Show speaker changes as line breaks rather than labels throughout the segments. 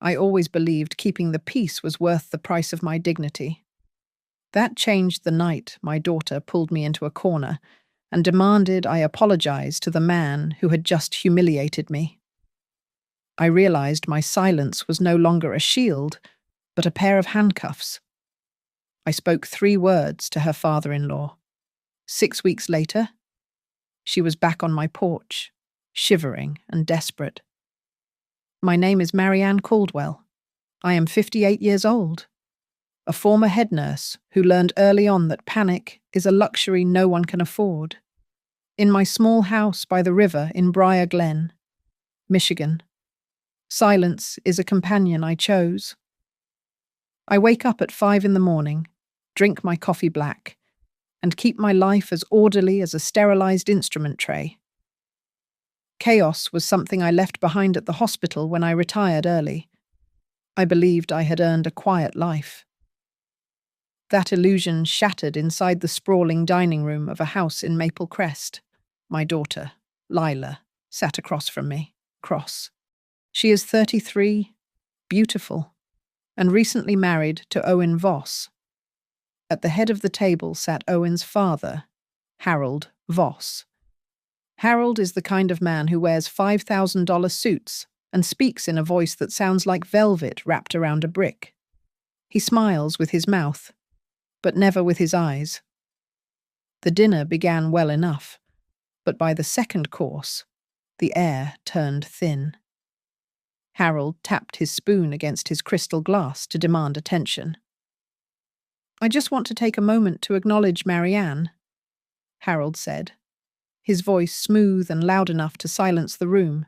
I always believed keeping the peace was worth the price of my dignity. That changed the night my daughter pulled me into a corner and demanded I apologize to the man who had just humiliated me. I realized my silence was no longer a shield, but a pair of handcuffs. I spoke 3 words to her father-in-law. 6 weeks later, she was back on my porch, shivering and desperate. My name is Marianne Caldwell. I am 58 years old, a former head nurse who learned early on that panic is a luxury no one can afford. In my small house by the river in Briar Glen, Michigan, silence is a companion I chose. I wake up at 5 in the morning, drink my coffee black, and keep my life as orderly as a sterilized instrument tray. Chaos was something I left behind at the hospital when I retired early. I believed I had earned a quiet life. That illusion shattered inside the sprawling dining room of a house in Maple Crest. My daughter, Lila, sat across from me, cross. She is 33, beautiful, and recently married to Owen Voss. At the head of the table sat Owen's father, Harold Voss. Harold is the kind of man who wears $5,000 suits and speaks in a voice that sounds like velvet wrapped around a brick. He smiles with his mouth, but never with his eyes. The dinner began well enough, but by the second course, the air turned thin. Harold tapped his spoon against his crystal glass to demand attention. "I just want to take a moment to acknowledge Marianne," Harold said, his voice smooth and loud enough to silence the room.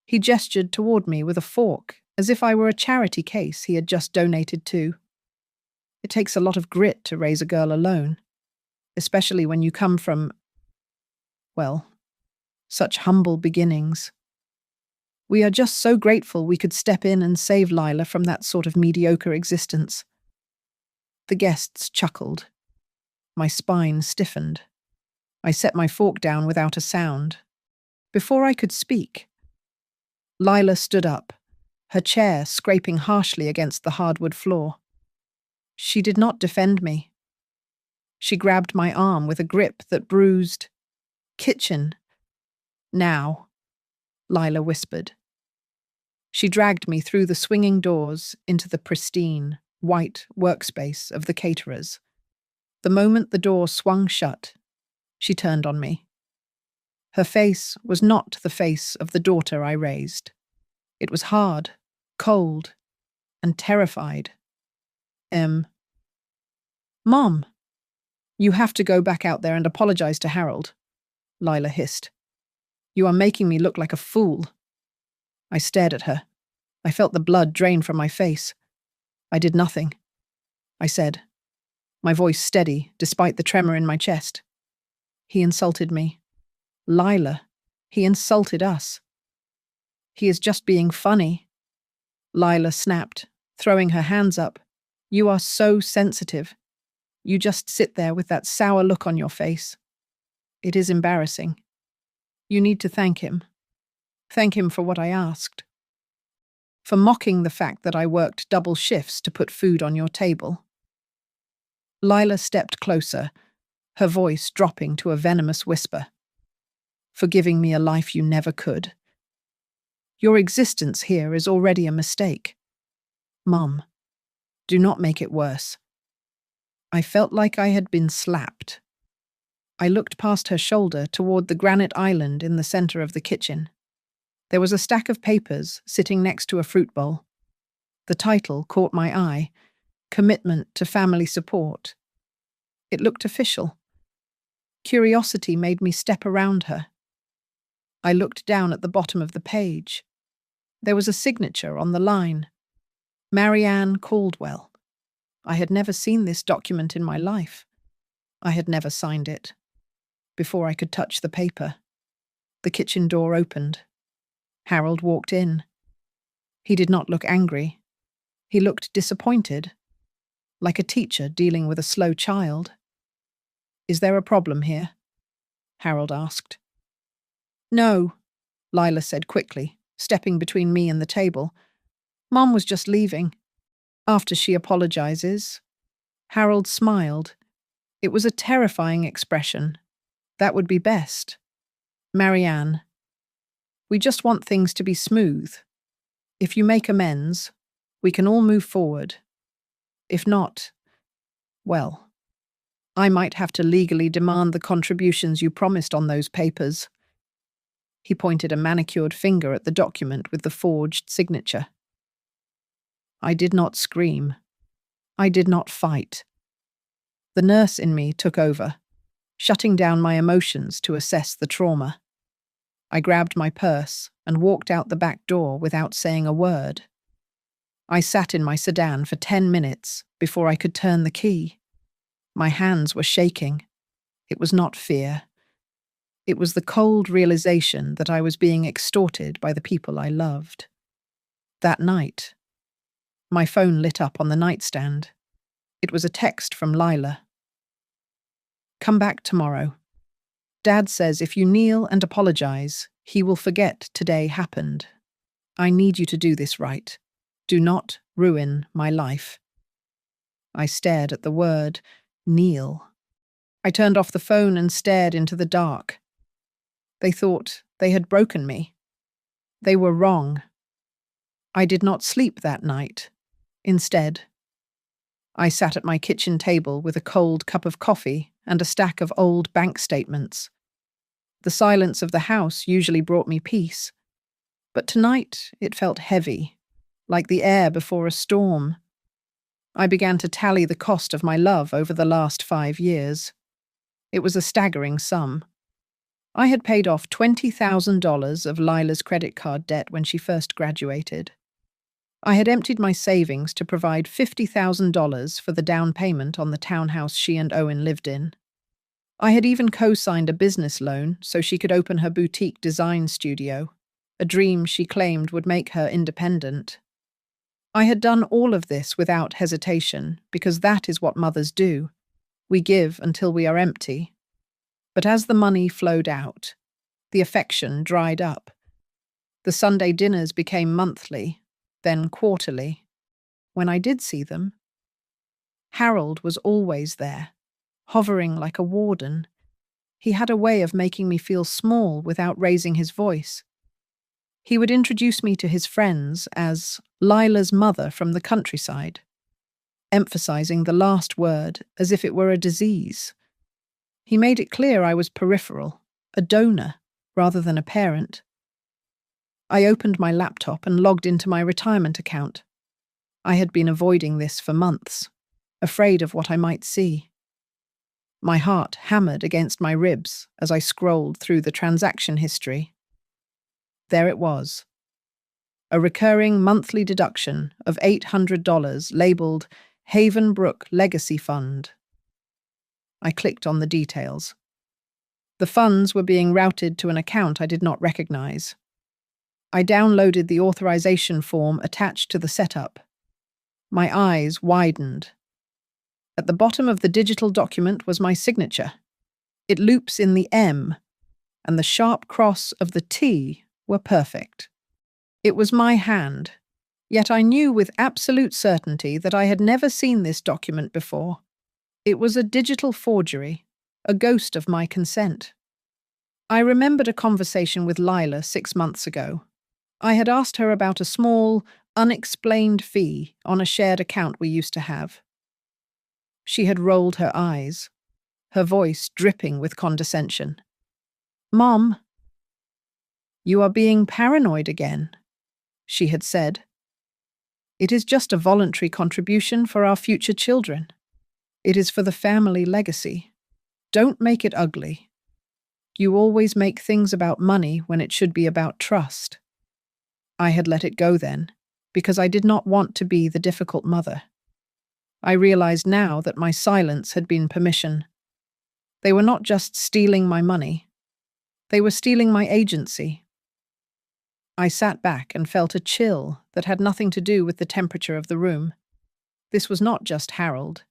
He gestured toward me with a fork, as if I were a charity case he had just donated to. It takes a lot of grit to raise a girl alone, especially when you come from, well, such humble beginnings. We are just so grateful we could step in and save Lila from that sort of mediocre existence. The guests chuckled. My spine stiffened. I set my fork down without a sound. Before I could speak, Lila stood up, her chair scraping harshly against the hardwood floor. She did not defend me. She grabbed my arm with a grip that bruised. "Kitchen. Now," Lila whispered. She dragged me through the swinging doors into the pristine, white workspace of the caterers. The moment the door swung shut, she turned on me. Her face was not the face of the daughter I raised. It was hard, cold, and terrified. "Mom, you have to go back out there and apologize to Harold," Lila hissed. "You are making me look like a fool." I stared at her. I felt the blood drain from my face. "I did nothing," I said, my voice steady despite the tremor in my chest. "He insulted me. Lila, he insulted us." "He is just being funny," Lila snapped, throwing her hands up. "You are so sensitive. You just sit there with that sour look on your face. It is embarrassing. You need to thank him. Thank him for what I asked. For mocking the fact that I worked double shifts to put food on your table." Lila stepped closer, her voice dropping to a venomous whisper. "For giving me a life you never could. Your existence here is already a mistake. Mum, do not make it worse." I felt like I had been slapped. I looked past her shoulder toward the granite island in the center of the kitchen. There was a stack of papers sitting next to a fruit bowl. The title caught my eye, Commitment to Family Support. It looked official. Curiosity made me step around her. I looked down at the bottom of the page. There was a signature on the line. Marianne Caldwell. I had never seen this document in my life. I had never signed it. Before I could touch the paper, the kitchen door opened. Harold walked in. He did not look angry. He looked disappointed, like a teacher dealing with a slow child. "Is there a problem here?" Harold asked. "No," Lila said quickly, stepping between me and the table. Mom was just leaving. After she apologizes. Harold smiled. It was a terrifying expression. That would be best. Marianne. We just want things to be smooth. If you make amends, we can all move forward. If not, well, I might have to legally demand the contributions you promised on those papers. He pointed a manicured finger at the document with the forged signature. I did not scream. I did not fight. The nurse in me took over, shutting down my emotions to assess the trauma. I grabbed my purse and walked out the back door without saying a word. I sat in my sedan for 10 minutes before I could turn the key. My hands were shaking. It was not fear. It was the cold realization that I was being extorted by the people I loved. That night, my phone lit up on the nightstand. It was a text from Lila. Come back tomorrow. Dad says if you kneel and apologize, he will forget today happened. I need you to do this right. Do not ruin my life. I stared at the word, kneel. I turned off the phone and stared into the dark. They thought they had broken me. They were wrong. I did not sleep that night. Instead, I sat at my kitchen table with a cold cup of coffee and a stack of old bank statements. The silence of the house usually brought me peace, but tonight it felt heavy, like the air before a storm. I began to tally the cost of my love over the last 5 years. It was a staggering sum. I had paid off $20,000 of Lila's credit card debt when she first graduated. I had emptied my savings to provide $50,000 for the down payment on the townhouse she and Owen lived in. I had even co-signed a business loan so she could open her boutique design studio, a dream she claimed would make her independent. I had done all of this without hesitation because that is what mothers do. We give until we are empty. But as the money flowed out, the affection dried up. The Sunday dinners became monthly, then quarterly. When I did see them, Harold was always there, hovering like a warden. He had a way of making me feel small without raising his voice. He would introduce me to his friends as Lila's mother from the countryside, emphasizing the last word as if it were a disease. He made it clear I was peripheral, a donor, rather than a parent. I opened my laptop and logged into my retirement account. I had been avoiding this for months, afraid of what I might see. My heart hammered against my ribs as I scrolled through the transaction history. There it was. A recurring monthly deduction of $800 labeled Haven Brook Legacy Fund. I clicked on the details. The funds were being routed to an account I did not recognize. I downloaded the authorization form attached to the setup. My eyes widened. At the bottom of the digital document was my signature. It loops in the M, and the sharp cross of the T were perfect. It was my hand, yet I knew with absolute certainty that I had never seen this document before. It was a digital forgery, a ghost of my consent. I remembered a conversation with Lila 6 months ago. I had asked her about a small, unexplained fee on a shared account we used to have. She had rolled her eyes, her voice dripping with condescension. "Mom, you are being paranoid again," she had said. "It is just a voluntary contribution for our future children. It is for the family legacy. Don't make it ugly. You always make things about money when it should be about trust." I had let it go then, because I did not want to be the difficult mother. I realized now that my silence had been permission. They were not just stealing my money. They were stealing my agency. I sat back and felt a chill that had nothing to do with the temperature of the room. This was not just Harold.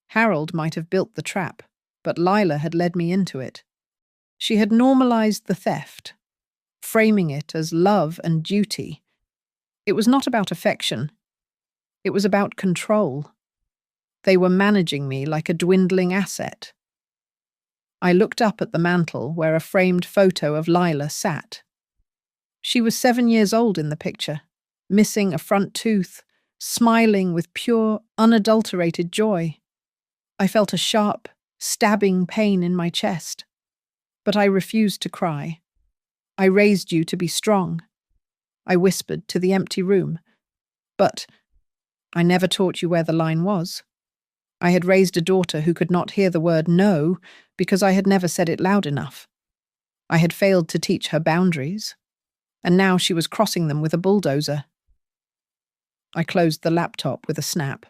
Harold might have built the trap, but Lila had led me into it. She had normalized the theft, framing it as love and duty. It was not about affection. It was about control. They were managing me like a dwindling asset. I looked up at the mantel where a framed photo of Lila sat. She was 7 years old in the picture, missing a front tooth, smiling with pure, unadulterated joy. I felt a sharp, stabbing pain in my chest. But I refused to cry. I raised you to be strong. I whispered to the empty room. But I never taught you where the line was. I had raised a daughter who could not hear the word no because I had never said it loud enough. I had failed to teach her boundaries, and now she was crossing them with a bulldozer. I closed the laptop with a snap.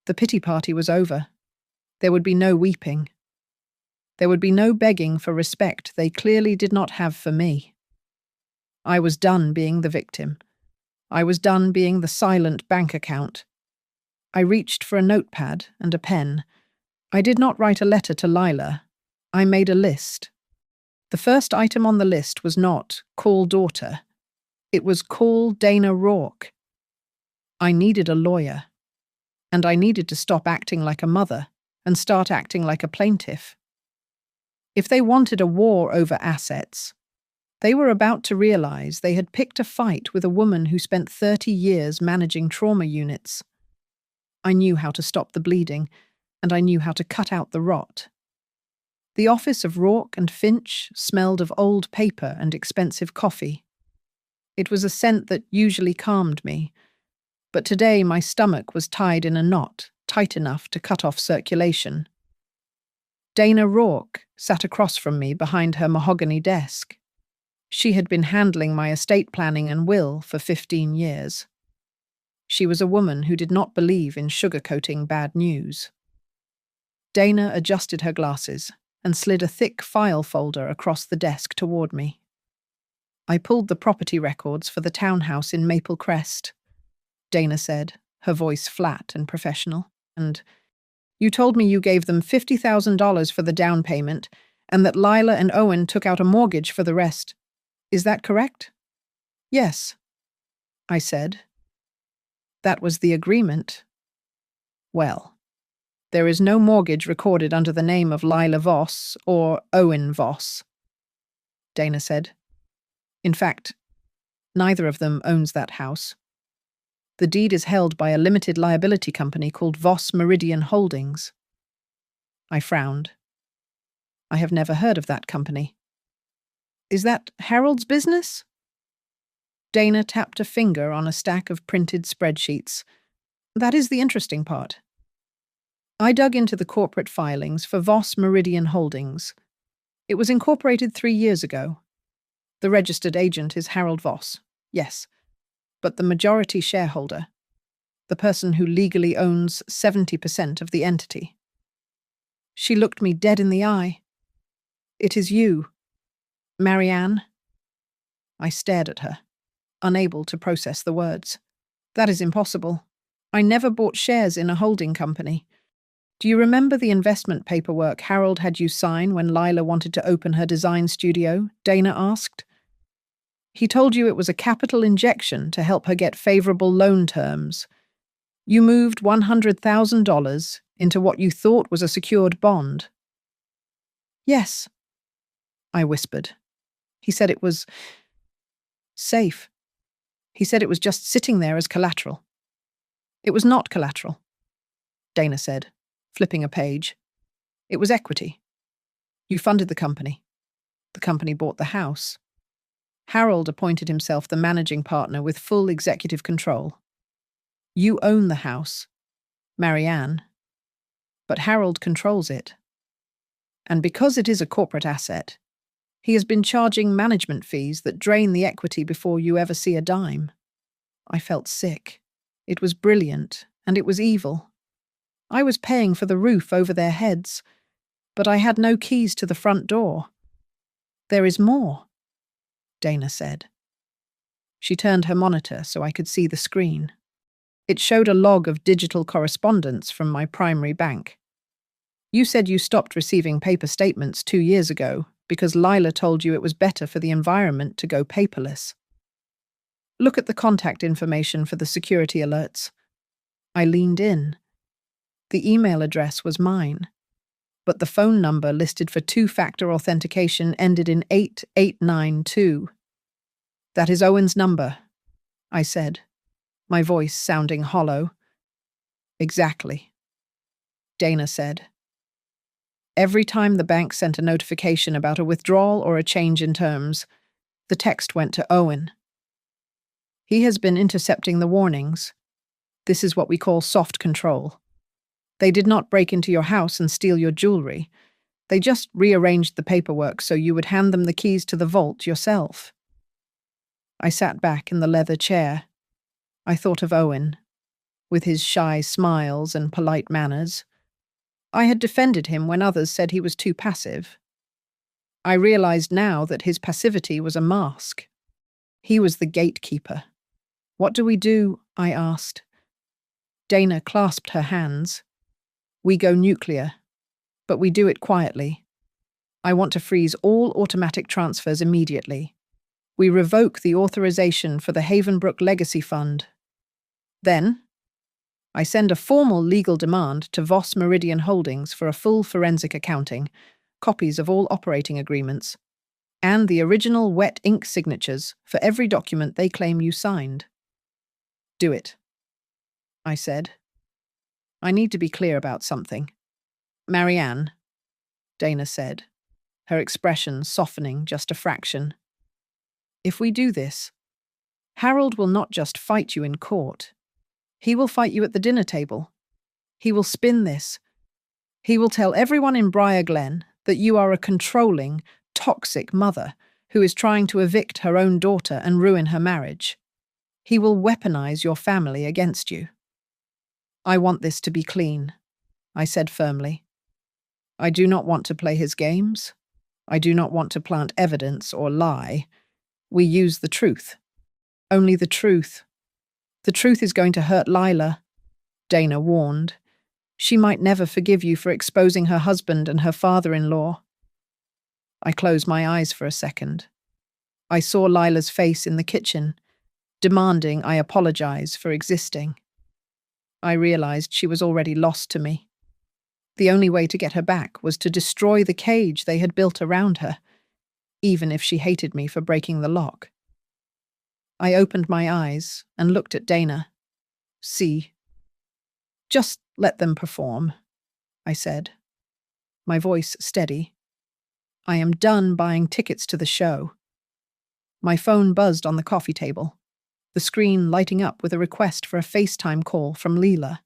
The pity party was over. There would be no weeping. There would be no begging for respect they clearly did not have for me. I was done being the victim. I was done being the silent bank account. I reached for a notepad and a pen. I did not write a letter to Lila. I made a list. The first item on the list was not call daughter. It was call Dana Rourke. I needed a lawyer. And I needed to stop acting like a mother and start acting like a plaintiff. If they wanted a war over assets, they were about to realize they had picked a fight with a woman who spent 30 years managing trauma units. I knew how to stop the bleeding, and I knew how to cut out the rot. The office of Rourke and Finch smelled of old paper and expensive coffee. It was a scent that usually calmed me, but today my stomach was tied in a knot tight enough to cut off circulation. Dana Rourke sat across from me behind her mahogany desk. She had been handling my estate planning and will for 15 years. She was a woman who did not believe in sugarcoating bad news. Dana adjusted her glasses and slid a thick file folder across the desk toward me. I pulled the property records for the townhouse in Maple Crest, Dana said, her voice flat and professional, and you told me you gave them $50,000 for the down payment and that Lila and Owen took out a mortgage for the rest. Is that correct? Yes, I said. That was the agreement. Well, there is no mortgage recorded under the name of Lila Voss or Owen Voss, Dana said. In fact, neither of them owns that house. The deed is held by a limited liability company called Voss Meridian Holdings. I frowned. I have never heard of that company. Is that Harold's business? Dana tapped a finger on a stack of printed spreadsheets. That is the interesting part. I dug into the corporate filings for Voss Meridian Holdings. It was incorporated 3 years ago. The registered agent is Harold Voss, yes, but the majority shareholder, the person who legally owns 70% of the entity. She looked me dead in the eye. It is you, Marianne. I stared at her, unable to process the words. That is impossible. I never bought shares in a holding company. Do you remember the investment paperwork Harold had you sign when Lila wanted to open her design studio? Dana asked. He told you it was a capital injection to help her get favorable loan terms. You moved $100,000 into what you thought was a secured bond. Yes, I whispered. He said it was safe. He said it was just sitting there as collateral. It was not collateral, Dana said, flipping a page. It was equity. You funded the company. The company bought the house. Harold appointed himself the managing partner with full executive control. You own the house, Marianne, but Harold controls it. And because it is a corporate asset, he has been charging management fees that drain the equity before you ever see a dime. I felt sick. It was brilliant, and it was evil. I was paying for the roof over their heads, but I had no keys to the front door. There is more, Dana said. She turned her monitor so I could see the screen. It showed a log of digital correspondence from my primary bank. You said you stopped receiving paper statements 2 years ago because Lila told you it was better for the environment to go paperless. Look at the contact information for the security alerts. I leaned in. The email address was mine, but the phone number listed for two-factor authentication ended in 8892. That is Owen's number, I said, my voice sounding hollow. Exactly, Dana said. Every time the bank sent a notification about a withdrawal or a change in terms, the text went to Owen. He has been intercepting the warnings. This is what we call soft control. They did not break into your house and steal your jewelry. They just rearranged the paperwork so you would hand them the keys to the vault yourself. I sat back in the leather chair. I thought of Owen, with his shy smiles and polite manners. I had defended him when others said he was too passive. I realized now that his passivity was a mask. He was the gatekeeper. What do we do? I asked. Dana clasped her hands. We go nuclear, but we do it quietly. I want to freeze all automatic transfers immediately. We revoke the authorization for the Havenbrook Legacy Fund. Then, I send a formal legal demand to Voss Meridian Holdings for a full forensic accounting, copies of all operating agreements, and the original wet ink signatures for every document they claim you signed. Do it, I said. I need to be clear about something. Marianne, Dana said, her expression softening just a fraction. If we do this, Harold will not just fight you in court. He will fight you at the dinner table. He will spin this. He will tell everyone in Briar Glen that you are a controlling, toxic mother who is trying to evict her own daughter and ruin her marriage. He will weaponize your family against you. I want this to be clean, I said firmly. I do not want to play his games. I do not want to plant evidence or lie. We use the truth. Only the truth. The truth is going to hurt Lila, Dana warned. She might never forgive you for exposing her husband and her father-in-law. I closed my eyes for a second. I saw Lila's face in the kitchen, demanding I apologize for existing. I realized she was already lost to me. The only way to get her back was to destroy the cage they had built around her, even if she hated me for breaking the lock. I opened my eyes and looked at Dana. See. Just let them perform, I said, my voice steady. I am done buying tickets to the show. My phone buzzed on the coffee table, the screen lighting up with a request for a FaceTime call from Leela.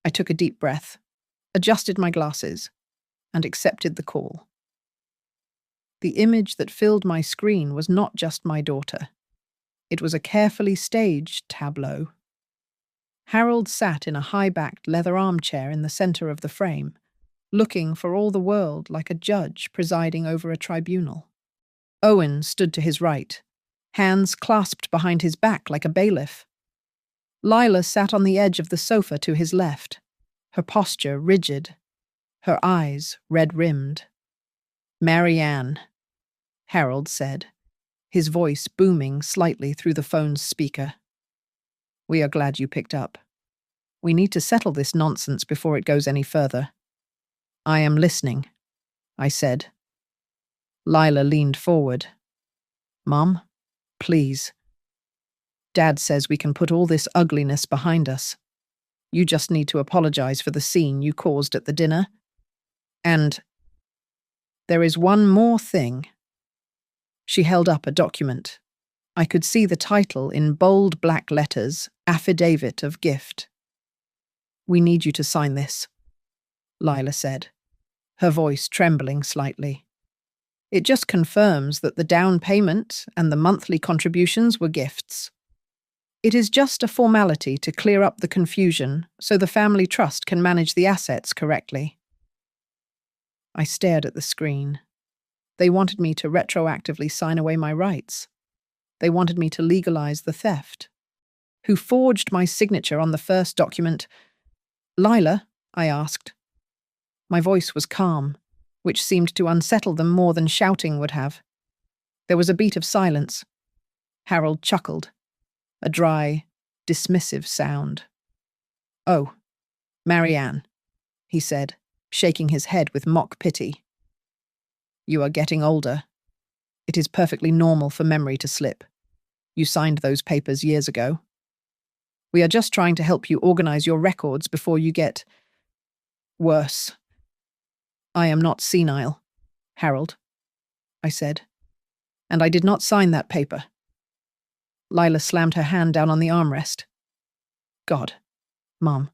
I took a deep breath, adjusted my glasses, and accepted the call. The image that filled my screen was not just my daughter. It was a carefully staged tableau. Harold sat in a high-backed leather armchair in the center of the frame, looking for all the world like a judge presiding over a tribunal. Owen stood to his right, hands clasped behind his back like a bailiff. Lila sat on the edge of the sofa to his left, her posture rigid, her eyes red-rimmed. Marianne, Harold said, his voice booming slightly through the phone's speaker. We are glad you picked up. We need to settle this nonsense before it goes any further. I am listening, I said. Lila leaned forward. Mom, please. Dad says we can put all this ugliness behind us. You just need to apologize for the scene you caused at the dinner. And there is one more thing. She held up a document. I could see the title in bold black letters, Affidavit of Gift. We need you to sign this, Lila said, her voice trembling slightly. It just confirms that the down payment and the monthly contributions were gifts. It is just a formality to clear up the confusion so the family trust can manage the assets correctly. I stared at the screen. They wanted me to retroactively sign away my rights. They wanted me to legalize the theft. Who forged my signature on the first document? Lila, I asked. My voice was calm, which seemed to unsettle them more than shouting would have. There was a beat of silence. Harold chuckled. a dry, dismissive sound. "Oh, Marianne," he said, shaking his head with mock pity. "You are getting older. It is perfectly normal for memory to slip. You signed those papers years ago. We are just trying to help you organize your records before you get worse." "I am not senile, Harold," I said, "and I did not sign that paper." Lila slammed her hand down on the armrest. "God, Mom,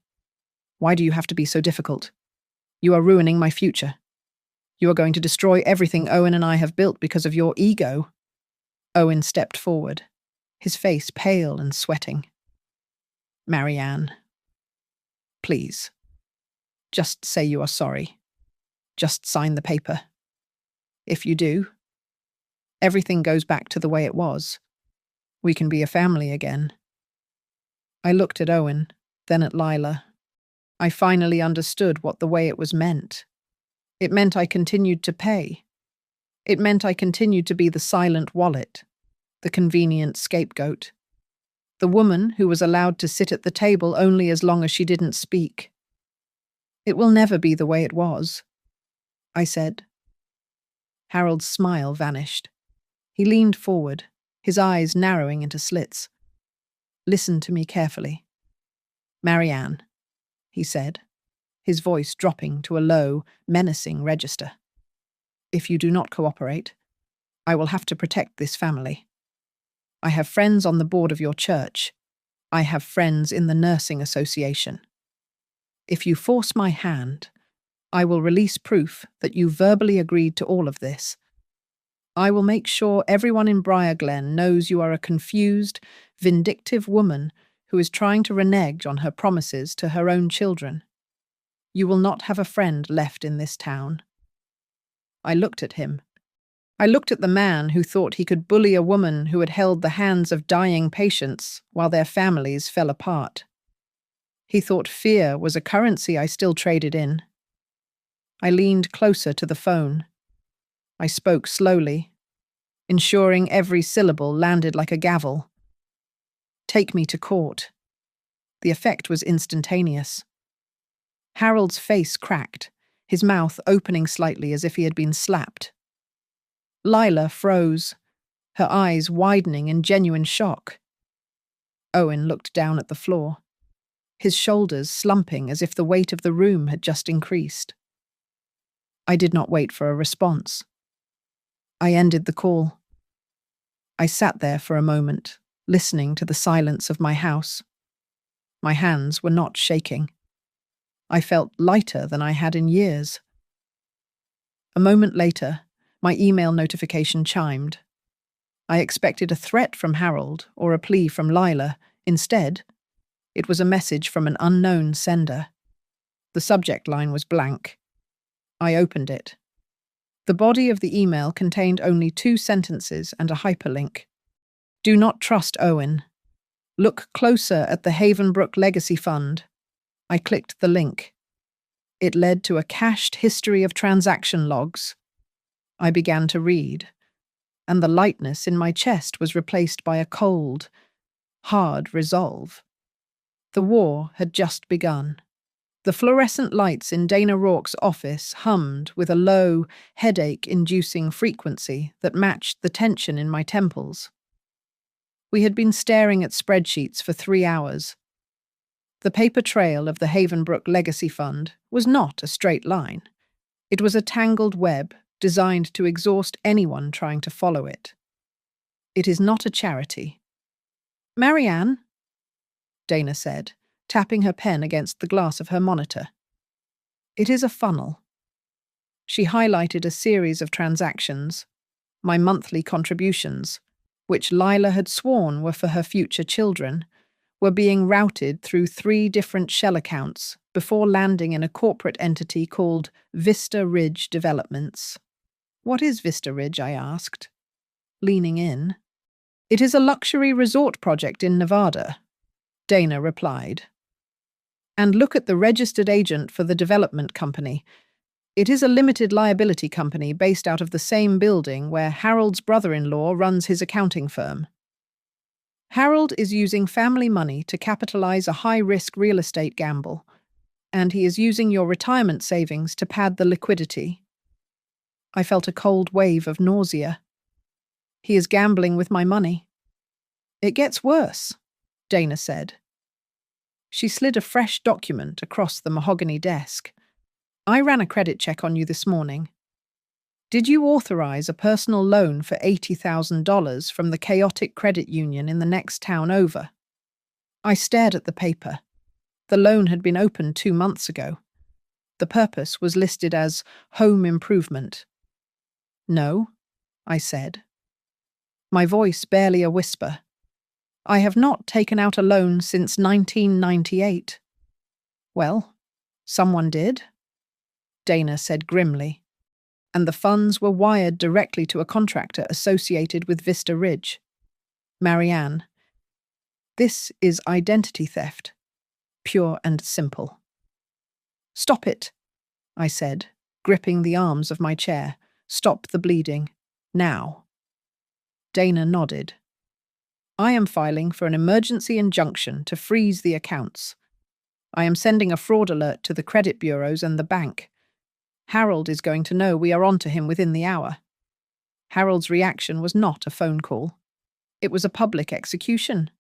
why do you have to be so difficult? You are ruining my future. You are going to destroy everything Owen and I have built because of your ego." Owen stepped forward, his face pale and sweating. "Marianne, please, just say you are sorry. Just sign the paper. If you do, everything goes back to the way it was. We can be a family again." I looked at Owen, then at Lila. I finally understood what the way it was meant. It meant I continued to pay. It meant I continued to be the silent wallet, the convenient scapegoat, the woman who was allowed to sit at the table only as long as she didn't speak. "It will never be the way it was," I said. Harold's smile vanished. He leaned forward, his eyes narrowing into slits. "Listen to me carefully. Marianne," he said, his voice dropping to a low, menacing register. "If you do not cooperate, I will have to protect this family. I have friends on the board of your church. I have friends in the nursing association. If you force my hand, I will release proof that you verbally agreed to all of this. I will make sure everyone in Briarglen knows you are a confused, vindictive woman who is trying to renege on her promises to her own children. You will not have a friend left in this town." I looked at him. I looked at the man who thought he could bully a woman who had held the hands of dying patients while their families fell apart. He thought fear was a currency I still traded in. I leaned closer to the phone. I spoke slowly, ensuring every syllable landed like a gavel. "Take me to court." The effect was instantaneous. Harold's face cracked, his mouth opening slightly as if he had been slapped. Lila froze, her eyes widening in genuine shock. Owen looked down at the floor, his shoulders slumping as if the weight of the room had just increased. I did not wait for a response. I ended the call. I sat there for a moment, listening to the silence of my house. My hands were not shaking. I felt lighter than I had in years. A moment later, my email notification chimed. I expected a threat from Harold or a plea from Lila. Instead, it was a message from an unknown sender. The subject line was blank. I opened it. The body of the email contained only 2 sentences and a hyperlink. "Do not trust Owen. Look closer at the Havenbrook Legacy Fund." I clicked the link. It led to a cached history of transaction logs. I began to read, and the lightness in my chest was replaced by a cold, hard resolve. The war had just begun. The fluorescent lights in Dana Rourke's office hummed with a low, headache-inducing frequency that matched the tension in my temples. We had been staring at spreadsheets for 3 hours. The paper trail of the Havenbrook Legacy Fund was not a straight line. It was a tangled web designed to exhaust anyone trying to follow it. "It is not a charity." "Marianne," Dana said, tapping her pen against the glass of her monitor. "It is a funnel." She highlighted a series of transactions, my monthly contributions, which Lila had sworn were for her future children, were being routed through 3 different shell accounts before landing in a corporate entity called Vista Ridge Developments. "What is Vista Ridge?" I asked, leaning in. "It is a luxury resort project in Nevada," Dana replied. "And look at the registered agent for the development company. It is a limited liability company based out of the same building where Harold's brother-in-law runs his accounting firm." Harold is using family money to capitalize a high-risk real estate gamble, and he is using your retirement savings to pad the liquidity. I felt a cold wave of nausea. He is gambling with my money. It gets worse, Dana said. She slid a fresh document across the mahogany desk. I ran a credit check on you this morning. Did you authorize a personal loan for $80,000 from the chaotic credit union in the next town over? I stared at the paper. The loan had been opened 2 months ago. The purpose was listed as home improvement. No, I said. My voice barely a whisper. I have not taken out a loan since 1998. Well, someone did, Dana said grimly, and the funds were wired directly to a contractor associated with Vista Ridge. Marianne. This is identity theft, pure and simple. Stop it, I said, gripping the arms of my chair. Stop the bleeding. Now. Dana nodded. I am filing for an emergency injunction to freeze the accounts. I am sending a fraud alert to the credit bureaus and the bank. Harold is going to know we are onto him within the hour. Harold's reaction was not a phone call. It was a public execution.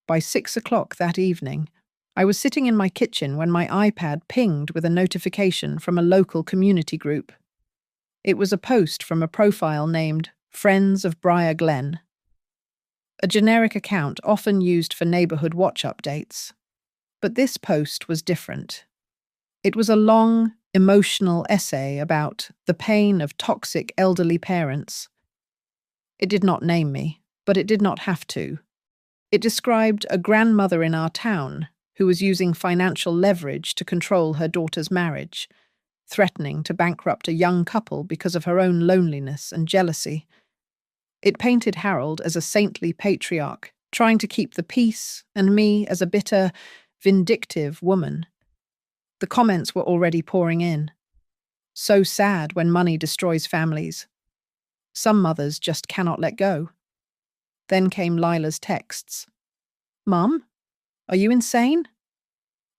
By 6 o'clock that evening, I was sitting in my kitchen when my iPad pinged with a notification from a local community group. It was a post from a profile named Friends of Briar Glen, a generic account often used for neighborhood watch updates. But this post was different. It was a long, emotional essay about the pain of toxic elderly parents. It did not name me, but it did not have to. It described a grandmother in our town who was using financial leverage to control her daughter's marriage, threatening to bankrupt a young couple because of her own loneliness and jealousy. It painted Harold as a saintly patriarch, trying to keep the peace, and me as a bitter, vindictive woman. The comments were already pouring in. So sad when money destroys families. Some mothers just cannot let go. Then came Lila's texts. Mum, are you insane?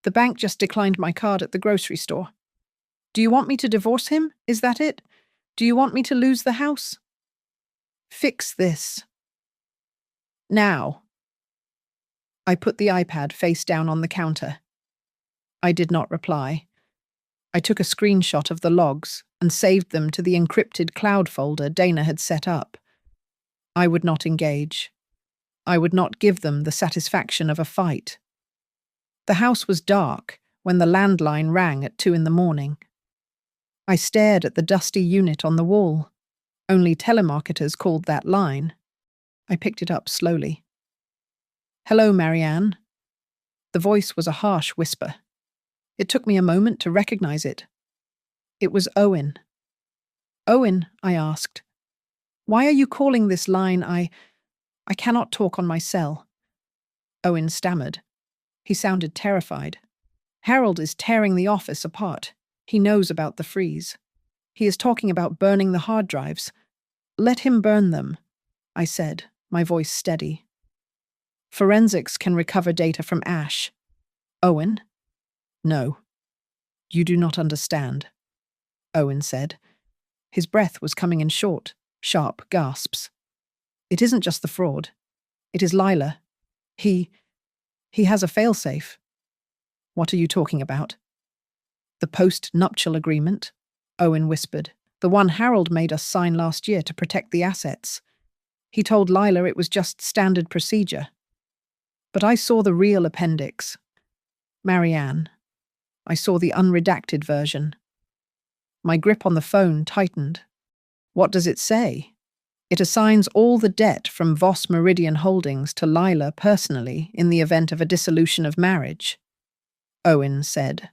The bank just declined my card at the grocery store. Do you want me to divorce him? Is that it? Do you want me to lose the house? Fix this. Now. I put the iPad face down on the counter. I did not reply. I took a screenshot of the logs and saved them to the encrypted cloud folder Dana had set up. I would not engage. I would not give them the satisfaction of a fight. The house was dark when the landline rang at 2 a.m. I stared at the dusty unit on the wall. Only telemarketers called that line. I picked it up slowly. Hello, Marianne. The voice was a harsh whisper. It took me a moment to recognize it. It was Owen. Owen, I asked, why are you calling this line? I cannot talk on my cell. Owen stammered. He sounded terrified. Harold is tearing the office apart. He knows about the freeze. He is talking about burning the hard drives. Let him burn them, I said, my voice steady. Forensics can recover data from ash. Owen? No. You do not understand, Owen said. His breath was coming in short, sharp gasps. It isn't just the fraud. It is Lila. He has a failsafe. What are you talking about? The post-nuptial agreement, Owen whispered. The one Harold made us sign last year to protect the assets. He told Lila it was just standard procedure. But I saw the real appendix. Marianne. I saw the unredacted version. My grip on the phone tightened. What does it say? It assigns all the debt from Voss Meridian Holdings to Lila personally in the event of a dissolution of marriage. Owen said.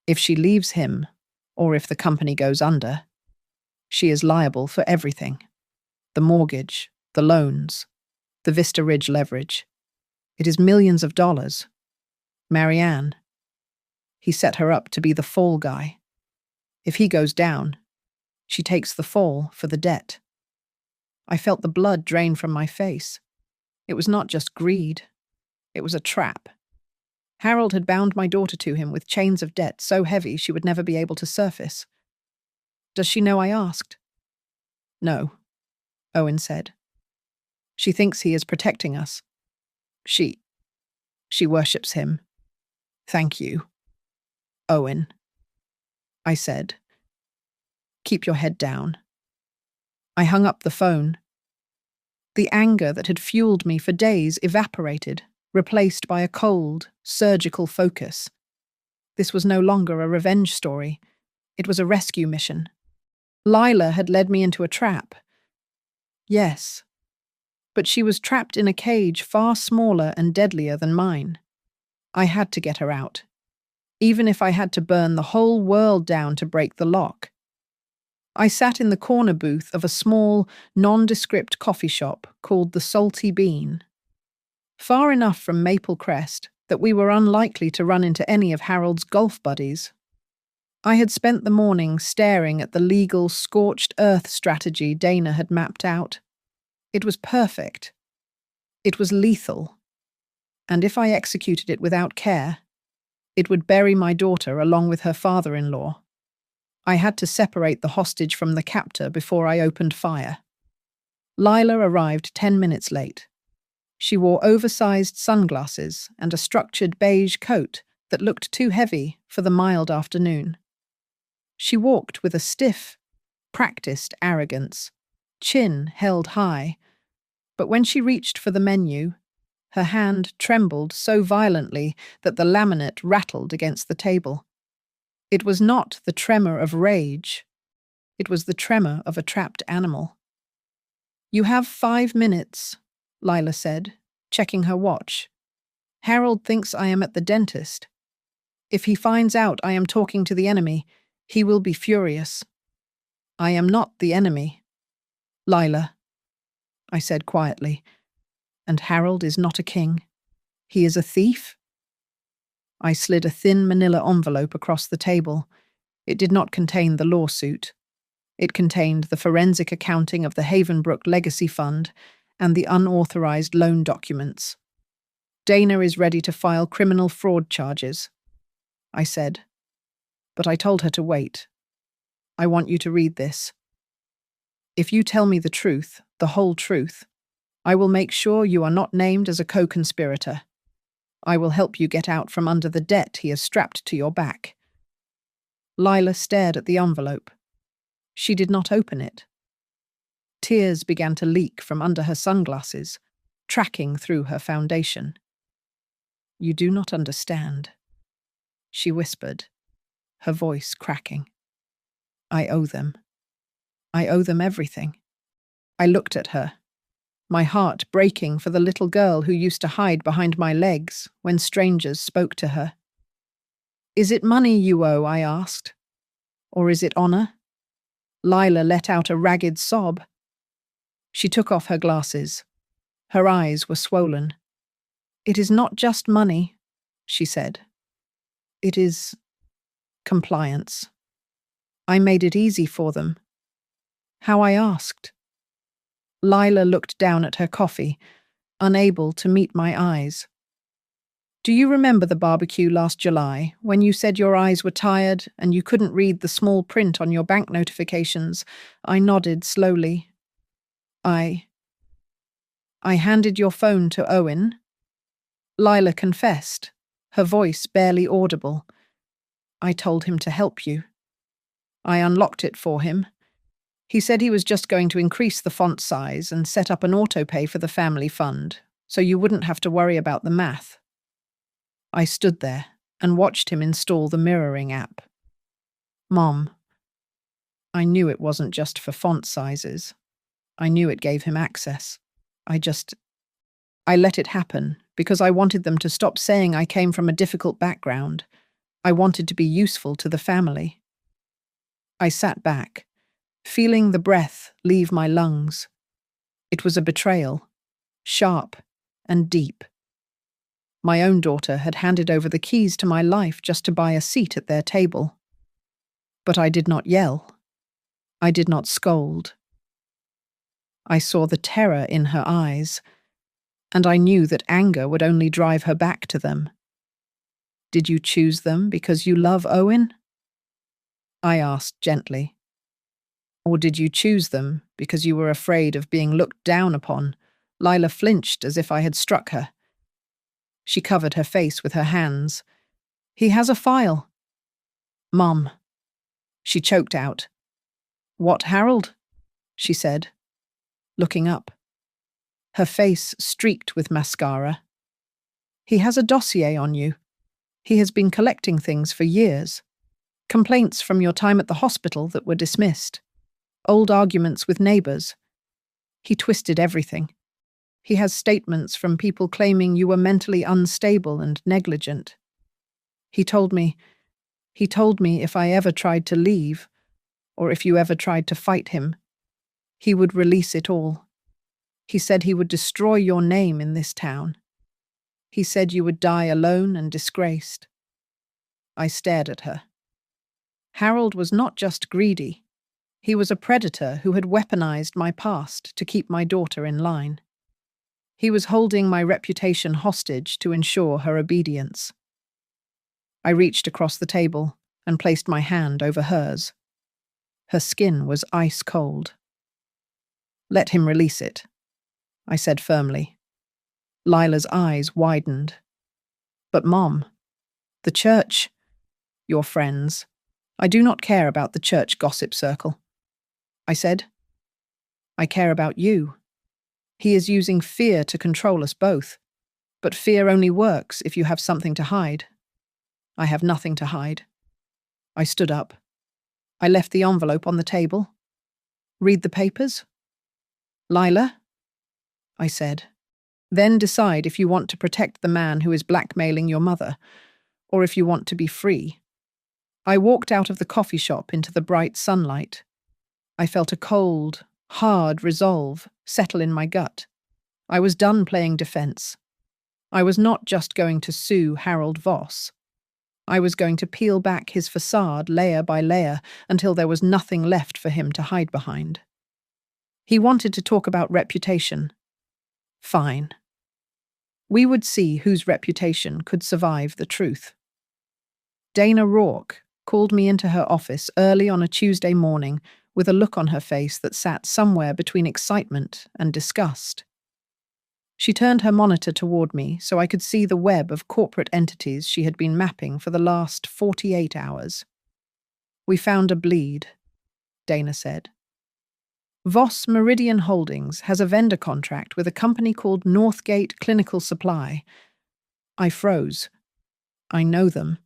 If she leaves him, or if the company goes under, she is liable for everything. The mortgage, the loans, the Vista Ridge leverage. It is millions of dollars. Marianne. He set her up to be the fall guy. If he goes down, she takes the fall for the debt. I felt the blood drain from my face. It was not just greed, it was a trap. Harold had bound my daughter to him with chains of debt so heavy she would never be able to surface. Does she know? I asked. No, Owen said. She thinks he is protecting us. She worships him. Thank you, Owen, I said. Keep your head down. I hung up the phone. The anger that had fueled me for days evaporated, replaced by a cold, surgical focus. This was no longer a revenge story. It was a rescue mission. Lila had led me into a trap. Yes, but she was trapped in a cage far smaller and deadlier than mine. I had to get her out, even if I had to burn the whole world down to break the lock. I sat in the corner booth of a small, nondescript coffee shop called the Salty Bean, far enough from Maple Crest that we were unlikely to run into any of Harold's golf buddies. I had spent the morning staring at the legal scorched earth strategy Dana had mapped out. It was perfect. It was lethal. And if I executed it without care, it would bury my daughter along with her father-in-law. I had to separate the hostage from the captor before I opened fire. Lila arrived 10 minutes late. She wore oversized sunglasses and a structured beige coat that looked too heavy for the mild afternoon. She walked with a stiff, practiced arrogance, chin held high, but when she reached for the menu, her hand trembled so violently that the laminate rattled against the table. It was not the tremor of rage. It was the tremor of a trapped animal. You have 5 minutes, Lila said, checking her watch. Harold thinks I am at the dentist. If he finds out I am talking to the enemy, he will be furious. I am not the enemy, Lila, I said quietly. And Harold is not a king. He is a thief. I slid a thin manila envelope across the table. It did not contain the lawsuit. It contained the forensic accounting of the Havenbrook Legacy Fund and the unauthorized loan documents. Dana is ready to file criminal fraud charges, I said. But I told her to wait. I want you to read this. If you tell me the truth, the whole truth, I will make sure you are not named as a co-conspirator. I will help you get out from under the debt he has strapped to your back. Lila stared at the envelope. She did not open it. Tears began to leak from under her sunglasses, tracking through her foundation. You do not understand, she whispered, her voice cracking. I owe them. I owe them everything. I looked at her, my heart breaking for the little girl who used to hide behind my legs when strangers spoke to her. Is it money you owe? I asked. Or is it honor? Lila let out a ragged sob. She took off her glasses. Her eyes were swollen. It is not just money, she said. It is compliance. I made it easy for them. How? I asked. Lila looked down at her coffee, unable to meet my eyes. Do you remember the barbecue last July, when you said your eyes were tired and you couldn't read the small print on your bank notifications? I nodded slowly. I handed your phone to Owen. Lila confessed, her voice barely audible. I told him to help you. I unlocked it for him. He said he was just going to increase the font size and set up an autopay for the family fund, so you wouldn't have to worry about the math. I stood there and watched him install the mirroring app. Mom, I knew it wasn't just for font sizes. I knew it gave him access. I let it happen because I wanted them to stop saying I came from a difficult background. I wanted to be useful to the family. I sat back, feeling the breath leave my lungs. It was a betrayal, sharp and deep. My own daughter had handed over the keys to my life just to buy a seat at their table. But I did not yell. I did not scold. I saw the terror in her eyes. and I knew that anger would only drive her back to them. Did you choose them because you love Owen? I asked gently. Or did you choose them because you were afraid of being looked down upon? Lila flinched as if I had struck her. She covered her face with her hands. He has a file. Mum. She choked out. What, Harold? She said, looking up. Her face streaked with mascara. He has a dossier on you. He has been collecting things for years. Complaints from your time at the hospital that were dismissed. Old arguments with neighbours. He twisted everything. He has statements from people claiming you were mentally unstable and negligent. He told me if I ever tried to leave, or if you ever tried to fight him, he would release it all. He said he would destroy your name in this town. He said you would die alone and disgraced. I stared at her. Harold was not just greedy. He was a predator who had weaponized my past to keep my daughter in line. He was holding my reputation hostage to ensure her obedience. I reached across the table and placed my hand over hers. Her skin was ice cold. Let him release it, I said firmly. Lila's eyes widened. But Mom, the church, your friends, I do not care about the church gossip circle. I said, I care about you. He is using fear to control us both, but fear only works if you have something to hide. I have nothing to hide. I stood up. I left the envelope on the table. Read the papers? Lila? I said. Then decide if you want to protect the man who is blackmailing your mother, or if you want to be free. I walked out of the coffee shop into the bright sunlight. I felt a cold, hard resolve settle in my gut. I was done playing defense. I was not just going to sue Harold Voss. I was going to peel back his facade layer by layer until there was nothing left for him to hide behind. He wanted to talk about reputation. Fine. We would see whose reputation could survive the truth. Dana Rourke called me into her office early on a Tuesday morning with a look on her face that sat somewhere between excitement and disgust. She turned her monitor toward me so I could see the web of corporate entities she had been mapping for the last 48 hours. We found a bleed, Dana said. Voss Meridian Holdings has a vendor contract with a company called Northgate Clinical Supply. I froze. I know them.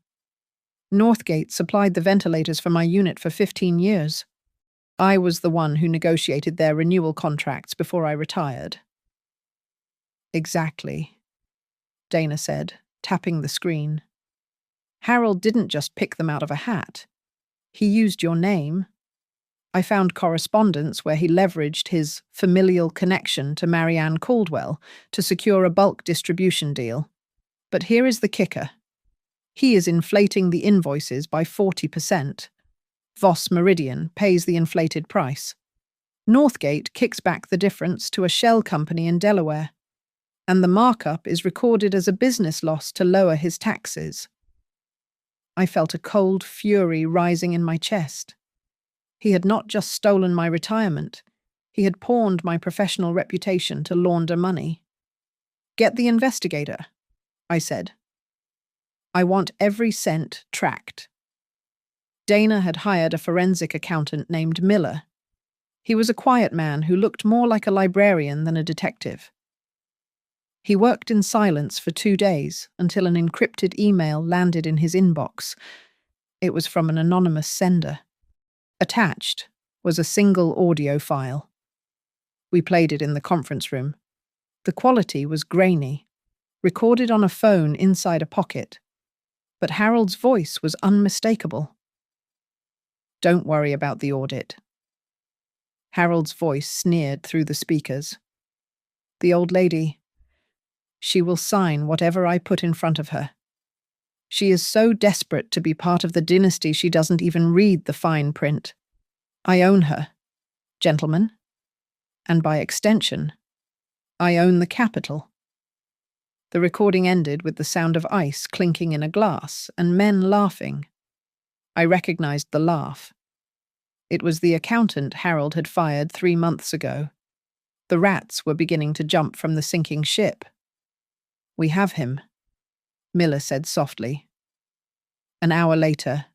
Northgate supplied the ventilators for my unit for 15 years. I was the one who negotiated their renewal contracts before I retired. Exactly, Dana said, tapping the screen. Harold didn't just pick them out of a hat. He used your name. I found correspondence where he leveraged his familial connection to Marianne Caldwell to secure a bulk distribution deal. But here is the kicker. He is inflating the invoices by 40%. Voss Meridian pays the inflated price. Northgate kicks back the difference to a shell company in Delaware, and the markup is recorded as a business loss to lower his taxes. I felt a cold fury rising in my chest. He had not just stolen my retirement, he had pawned my professional reputation to launder money. Get the investigator, I said. I want every cent tracked. Dana had hired a forensic accountant named Miller. He was a quiet man who looked more like a librarian than a detective. He worked in silence for 2 days until an encrypted email landed in his inbox. It was from an anonymous sender. Attached was a single audio file. We played it in the conference room. The quality was grainy, recorded on a phone inside a pocket, but Harold's voice was unmistakable. Don't worry about the audit. Harold's voice sneered through the speakers. The old lady, she will sign whatever I put in front of her. She is so desperate to be part of the dynasty she doesn't even read the fine print. I own her, gentlemen, and by extension, I own the capital. The recording ended with the sound of ice clinking in a glass and men laughing. I recognized the laugh. It was the accountant Harold had fired 3 months ago. The rats were beginning to jump from the sinking ship. "We have him," Miller said softly. An hour later,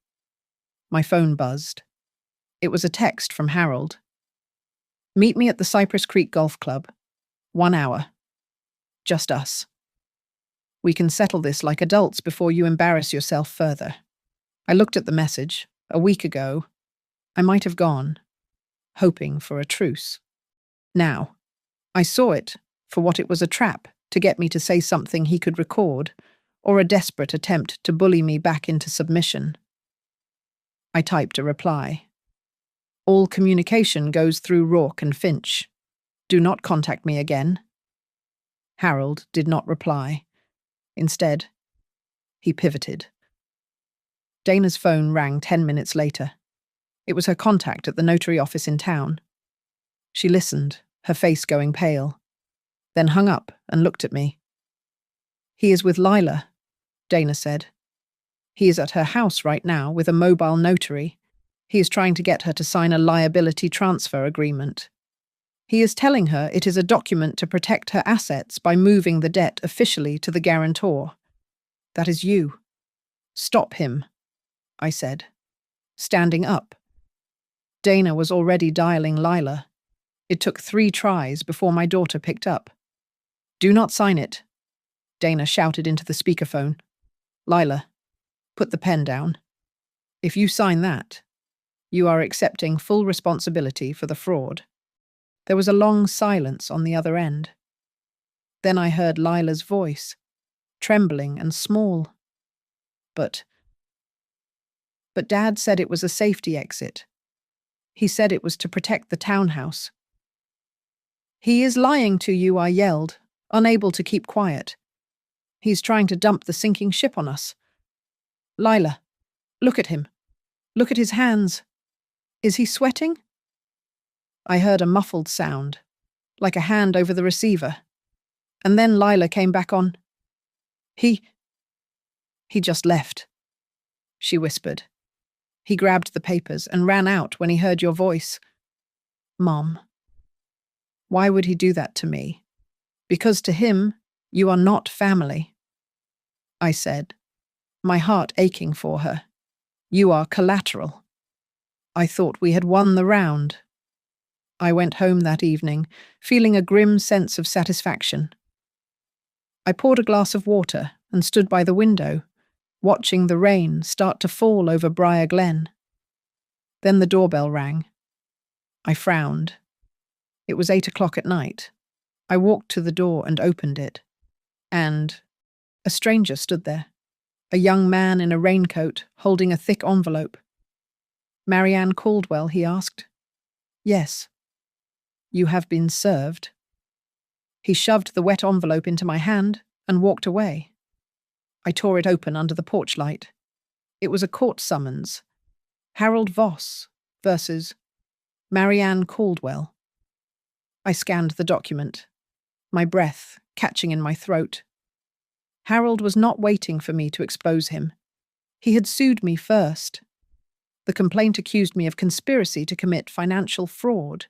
my phone buzzed. It was a text from Harold. "Meet me at the Cypress Creek Golf Club. 1 hour. Just us. We can settle this like adults before you embarrass yourself further." I looked at the message. A week ago, I might have gone, hoping for a truce. Now, I saw it for what it was, a trap to get me to say something he could record, or a desperate attempt to bully me back into submission. I typed a reply. "All communication goes through Rourke and Finch. Do not contact me again." Harold did not reply. Instead, he pivoted. Dana's phone rang 10 minutes later. It was her contact at the notary office in town. She listened, her face going pale, then hung up and looked at me. "He is with Lila," Dana said. "He is at her house right now with a mobile notary. He is trying to get her to sign a liability transfer agreement. He is telling her it is a document to protect her assets by moving the debt officially to the guarantor. That is you. Stop him," I said, standing up. Dana was already dialing Lila. It took 3 tries before my daughter picked up. "Do not sign it," Dana shouted into the speakerphone. "Lila, put the pen down. If you sign that, you are accepting full responsibility for the fraud." There was a long silence on the other end. Then I heard Lila's voice, trembling and small. But Dad said it was a safety exit. He said it was to protect the townhouse. "He is lying to you," I yelled, unable to keep quiet. "He's trying to dump the sinking ship on us. Lila, look at him. Look at his hands. Is he sweating?" I heard a muffled sound, like a hand over the receiver. And then Lila came back on. He just left," she whispered. "He grabbed the papers and ran out when he heard your voice." "Mom, why would he do that to me? Because to him, you are not family," I said, my heart aching for her. "You are collateral. I thought we had won the round." I went home that evening, feeling a grim sense of satisfaction. I poured a glass of water and stood by the window, watching the rain start to fall over Briar Glen. Then the doorbell rang. I frowned. It was 8 o'clock at night. I walked to the door and opened it. And a stranger stood there, a young man in a raincoat holding a thick envelope. "Marianne Caldwell?" he asked. "Yes." "You have been served." He shoved the wet envelope into my hand and walked away. I tore it open under the porch light. It was a court summons. Harold Voss versus Marianne Caldwell. I scanned the document, my breath catching in my throat. Harold was not waiting for me to expose him. He had sued me first. The complaint accused me of conspiracy to commit financial fraud,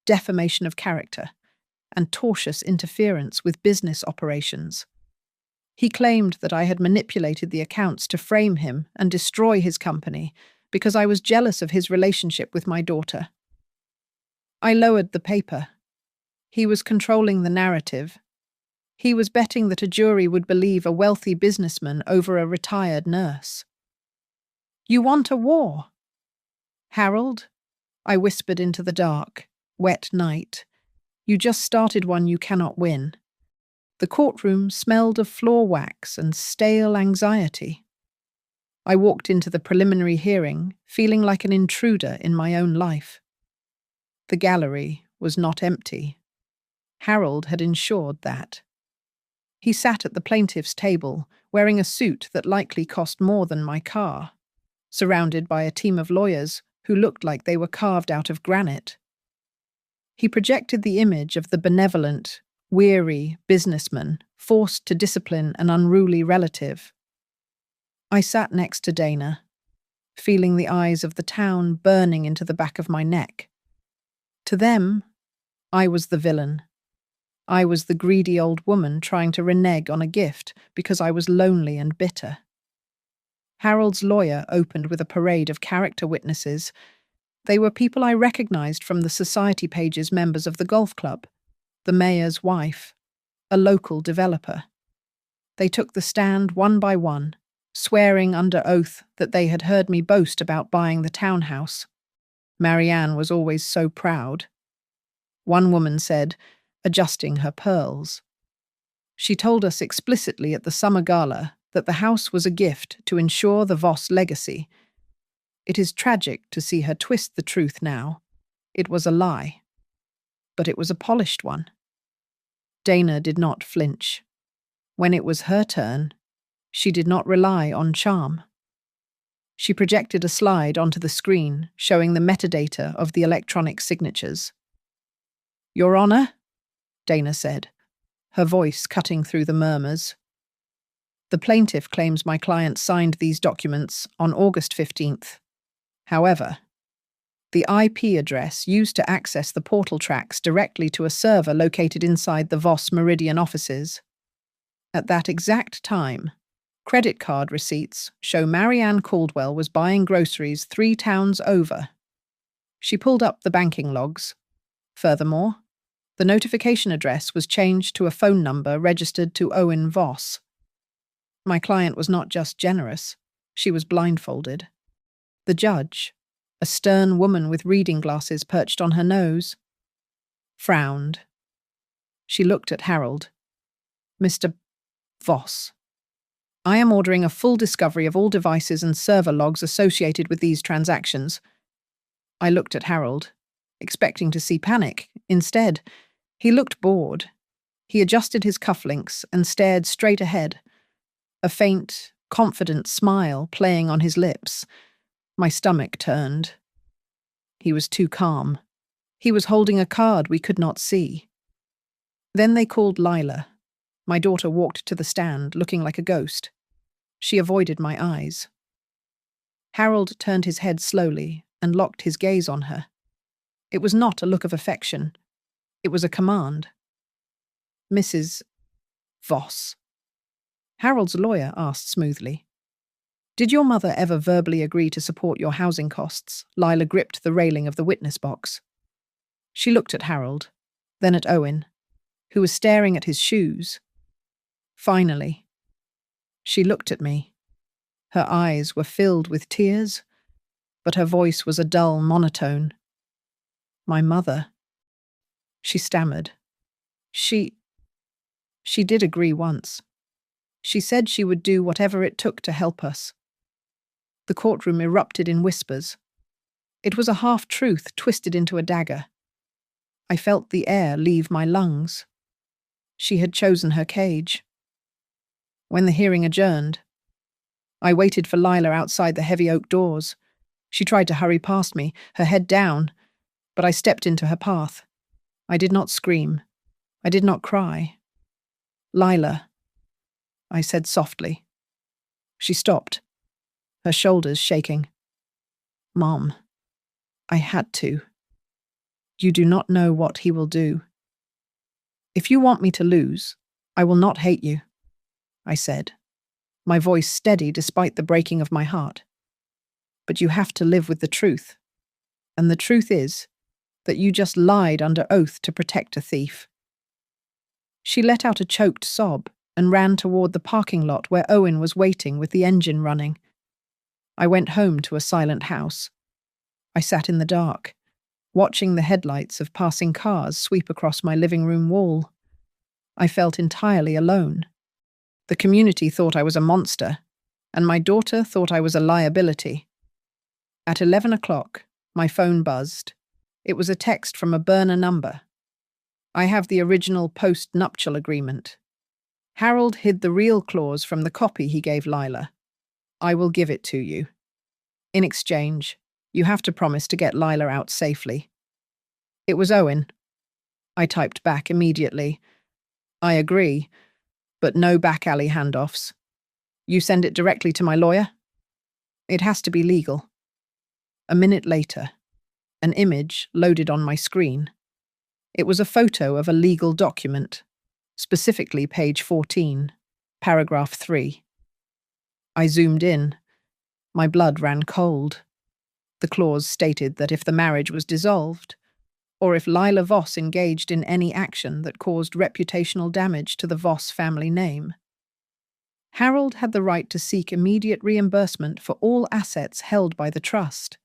defamation of character, and tortious interference with business operations. He claimed that I had manipulated the accounts to frame him and destroy his company because I was jealous of his relationship with my daughter. I lowered the paper. He was controlling the narrative. He was betting that a jury would believe a wealthy businessman over a retired nurse. "You want a war?" "Harold," I whispered into the dark, wet night, "you just started one you cannot win." The courtroom smelled of floor wax and stale anxiety. I walked into the preliminary hearing, feeling like an intruder in my own life. The gallery was not empty. Harold had ensured that. He sat at the plaintiff's table, wearing a suit that likely cost more than my car, surrounded by a team of lawyers who looked like they were carved out of granite. He projected the image of the benevolent, weary businessman forced to discipline an unruly relative. I sat next to Dana, feeling the eyes of the town burning into the back of my neck. To them, I was the villain. I was the greedy old woman trying to renege on a gift because I was lonely and bitter. Harold's lawyer opened with a parade of character witnesses. They were people I recognized from the society page's members of the golf club, the mayor's wife, a local developer. They took the stand one by one, swearing under oath that they had heard me boast about buying the townhouse. Marianne was always so proud. One woman said, adjusting her pearls. She told us explicitly at the summer gala that the house was a gift to ensure the Voss legacy. It is tragic to see her twist the truth now. It was a lie. But it was a polished one. Dana did not flinch. When it was her turn, she did not rely on charm. She projected a slide onto the screen showing the metadata of the electronic signatures. "Your Honor," Dana said, her voice cutting through the murmurs. "The plaintiff claims my client signed these documents on August 15th. However, the IP address used to access the portal tracks directly to a server located inside the Voss Meridian offices. At that exact time, credit card receipts show Marianne Caldwell was buying groceries 3 towns over." She pulled up the banking logs. Furthermore, the notification address was changed to a phone number registered to Owen Voss. My client was not just generous, she was blindfolded. The judge, a stern woman with reading glasses perched on her nose, frowned. She looked at Harold. "Mr. Voss, I am ordering a full discovery of all devices and server logs associated with these transactions." I looked at Harold, expecting to see panic. Instead, he looked bored. He adjusted his cufflinks and stared straight ahead, a faint, confident smile playing on his lips. My stomach turned. He was too calm. He was holding a card we could not see. Then they called Lila. My daughter walked to the stand, looking like a ghost. She avoided my eyes. Harold turned his head slowly and locked his gaze on her. It was not a look of affection. It was a command. "Mrs. Voss." Harold's lawyer asked smoothly. "Did your mother ever verbally agree to support your housing costs?" Lila gripped the railing of the witness box. She looked at Harold, then at Owen, who was staring at his shoes. Finally, she looked at me. Her eyes were filled with tears, but her voice was a dull monotone. "My mother," she stammered. She did agree once. She said she would do whatever it took to help us." The courtroom erupted in whispers. It was a half-truth twisted into a dagger. I felt the air leave my lungs. She had chosen her cage. When the hearing adjourned, I waited for Lila outside the heavy oak doors. She tried to hurry past me, her head down, but I stepped into her path. I did not scream. I did not cry. "Lila," I said softly. She stopped, her shoulders shaking. "Mom, I had to. You do not know what he will do. If you want me to lose, I will not hate you," I said, my voice steady despite the breaking of my heart. "But you have to live with the truth. And the truth is that you just lied under oath to protect a thief." She let out a choked sob and ran toward the parking lot where Owen was waiting with the engine running. I went home to a silent house. I sat in the dark, watching the headlights of passing cars sweep across my living room wall. I felt entirely alone. The community thought I was a monster, and my daughter thought I was a liability. At 11 o'clock, my phone buzzed. It was a text from a burner number. "I have the original post-nuptial agreement." Harold hid the real clause from the copy he gave Lila. "I will give it to you. In exchange, you have to promise to get Lila out safely." It was Owen. I typed back immediately. I agree, but no back alley handoffs. You send it directly to my lawyer? It has to be legal. A minute later, an image loaded on my screen. It was a photo of a legal document, specifically page 14, paragraph 3. I zoomed in. My blood ran cold. The clause stated that if the marriage was dissolved, or if Lila Voss engaged in any action that caused reputational damage to the Voss family name, Harold had the right to seek immediate reimbursement for all assets held by the trust.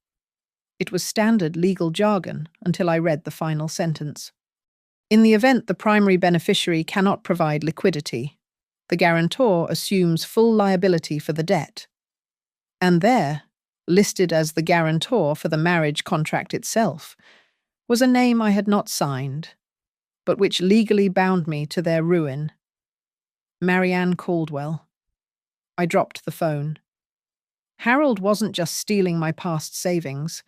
It was standard legal jargon until I read the final sentence. In the event the primary beneficiary cannot provide liquidity, the guarantor assumes full liability for the debt. And there, listed as the guarantor for the marriage contract itself, was a name I had not signed, but which legally bound me to their ruin. Marianne Caldwell. I dropped the phone. Harold wasn't just stealing my past savings.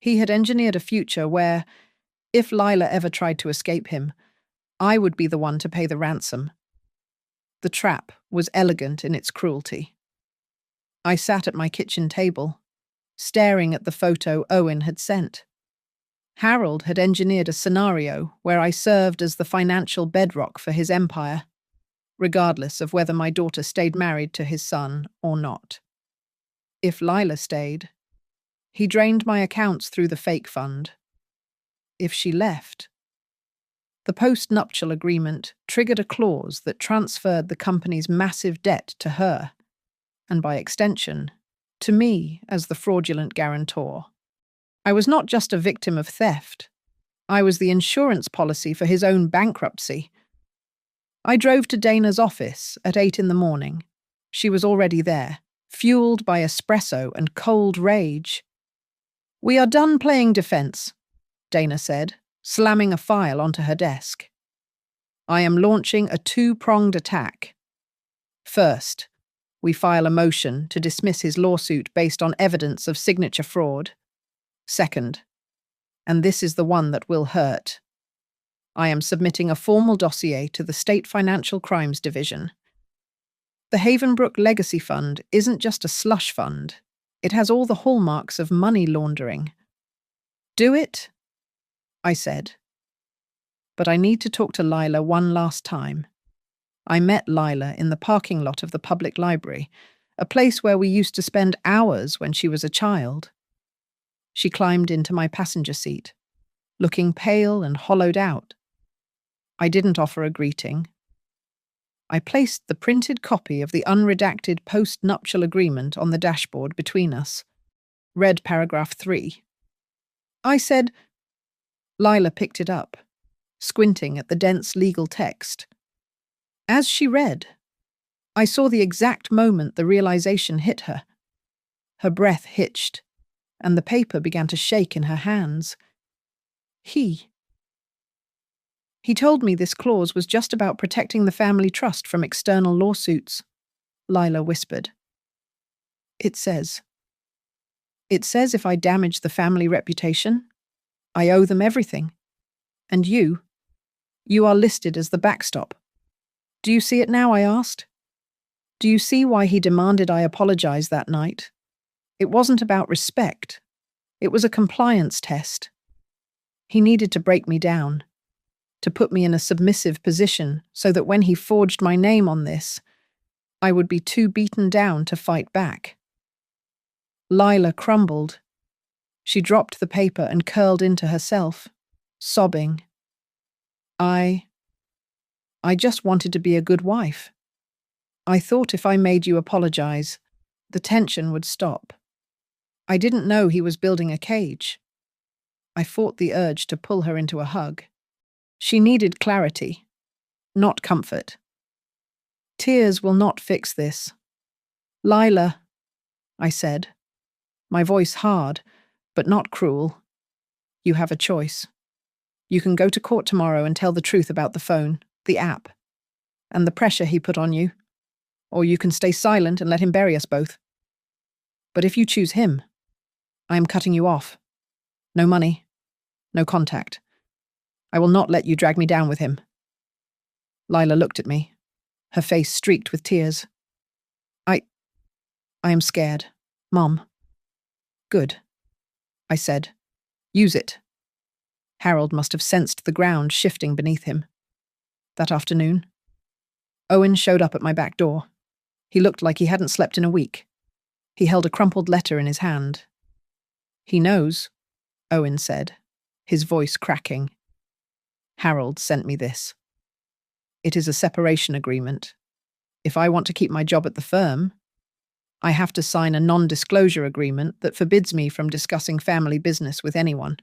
He had engineered a future where, if Lila ever tried to escape him, I would be the one to pay the ransom. The trap was elegant in its cruelty. I sat at my kitchen table, staring at the photo Owen had sent. Harold had engineered a scenario where I served as the financial bedrock for his empire, regardless of whether my daughter stayed married to his son or not. If Lila stayed, he drained my accounts through the fake fund. If she left, the post-nuptial agreement triggered a clause that transferred the company's massive debt to her, and by extension, to me as the fraudulent guarantor. I was not just a victim of theft. I was the insurance policy for his own bankruptcy. I drove to Dana's office at 8 a.m. She was already there, fueled by espresso and cold rage. "We are done playing defense," Dana said, slamming a file onto her desk. "I am launching a two-pronged attack. First, we file a motion to dismiss his lawsuit based on evidence of signature fraud. Second, and this is the one that will hurt, I am submitting a formal dossier to the State Financial Crimes Division. The Havenbrook Legacy Fund isn't just a slush fund. It has all the hallmarks of money laundering." "Do it," I said. "But I need to talk to Lila one last time." I met Lila in the parking lot of the public library, a place where we used to spend hours when she was a child. She climbed into my passenger seat, looking pale and hollowed out. I didn't offer a greeting. I placed the printed copy of the unredacted post-nuptial agreement on the dashboard between us, read paragraph 3. I said. Lila picked it up, squinting at the dense legal text. As she read, I saw the exact moment the realization hit her. Her breath hitched, and the paper began to shake in her hands. He told me this clause was just about protecting the family trust from external lawsuits, Lila whispered. It says if I damage the family reputation, I owe them everything. And you are listed as the backstop. Do you see it now, I asked? Do you see why he demanded I apologize that night? It wasn't about respect. It was a compliance test. He needed to break me down, to put me in a submissive position so that when he forged my name on this, I would be too beaten down to fight back. Lila crumbled. She dropped the paper and curled into herself, sobbing. I just wanted to be a good wife. I thought if I made you apologize, the tension would stop. I didn't know he was building a cage. I fought the urge to pull her into a hug. She needed clarity, not comfort. Tears will not fix this. Lila, I said, my voice hard, but not cruel. You have a choice. You can go to court tomorrow and tell the truth about the phone, the app, and the pressure he put on you. Or you can stay silent and let him bury us both. But if you choose him, I am cutting you off. No money, no contact. I will not let you drag me down with him. Lila looked at me, her face streaked with tears. I am scared, Mom. Good, I said. Use it. Harold must have sensed the ground shifting beneath him. That afternoon, Owen showed up at my back door. He looked like he hadn't slept in a week. He held a crumpled letter in his hand. He knows, Owen said, his voice cracking. Harold sent me this. It is a separation agreement. If I want to keep my job at the firm, I have to sign a non-disclosure agreement that forbids me from discussing family business with anyone,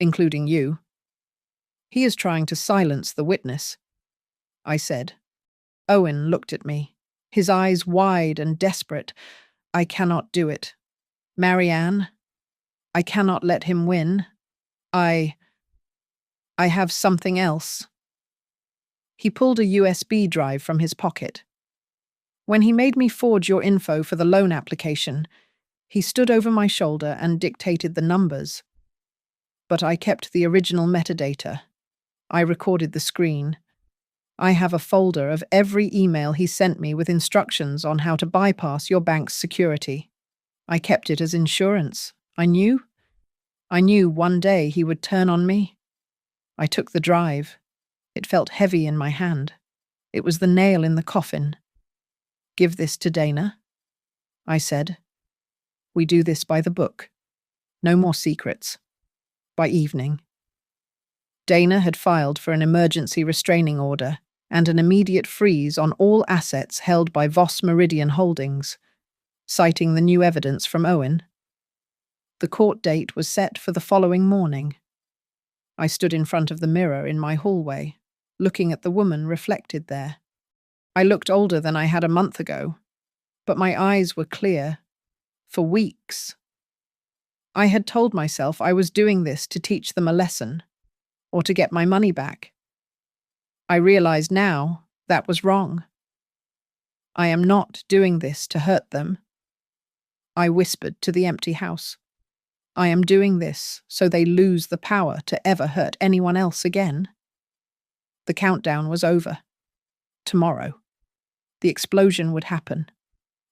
including you. He is trying to silence the witness, I said. Owen looked at me, his eyes wide and desperate. I cannot do it. Marianne, I cannot let him win. I have something else. He pulled a USB drive from his pocket. When he made me forge your info for the loan application, he stood over my shoulder and dictated the numbers. But I kept the original metadata. I recorded the screen. I have a folder of every email he sent me with instructions on how to bypass your bank's security. I kept it as insurance. I knew one day he would turn on me. I took the drive. It felt heavy in my hand. It was the nail in the coffin. Give this to Dana, I said. We do this by the book. No more secrets. By evening. Dana had filed for an emergency restraining order and an immediate freeze on all assets held by Voss Meridian Holdings, citing the new evidence from Owen. The court date was set for the following morning. I stood in front of the mirror in my hallway, looking at the woman reflected there. I looked older than I had a month ago, but my eyes were clear. For weeks. I had told myself I was doing this to teach them a lesson, or to get my money back. I realized now that was wrong. I am not doing this to hurt them. I whispered to the empty house. I am doing this so they lose the power to ever hurt anyone else again. The countdown was over. Tomorrow, the explosion would happen,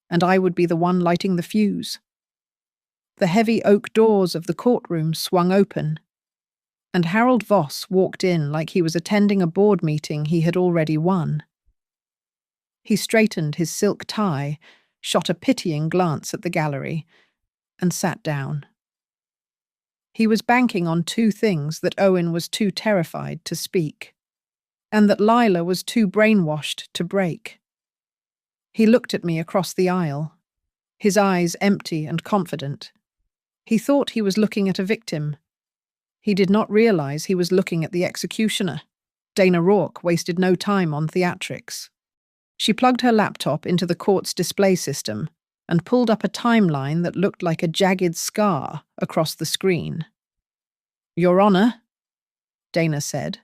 and I would be the one lighting the fuse. The heavy oak doors of the courtroom swung open, and Harold Voss walked in like he was attending a board meeting he had already won. He straightened his silk tie, shot a pitying glance at the gallery, and sat down. He was banking on two things that Owen was too terrified to speak, and that Lila was too brainwashed to break. He looked at me across the aisle, his eyes empty and confident. He thought he was looking at a victim. He did not realize he was looking at the executioner. Dana Rourke wasted no time on theatrics. She plugged her laptop into the court's display system and pulled up a timeline that looked like a jagged scar across the screen. Your Honor, Dana said,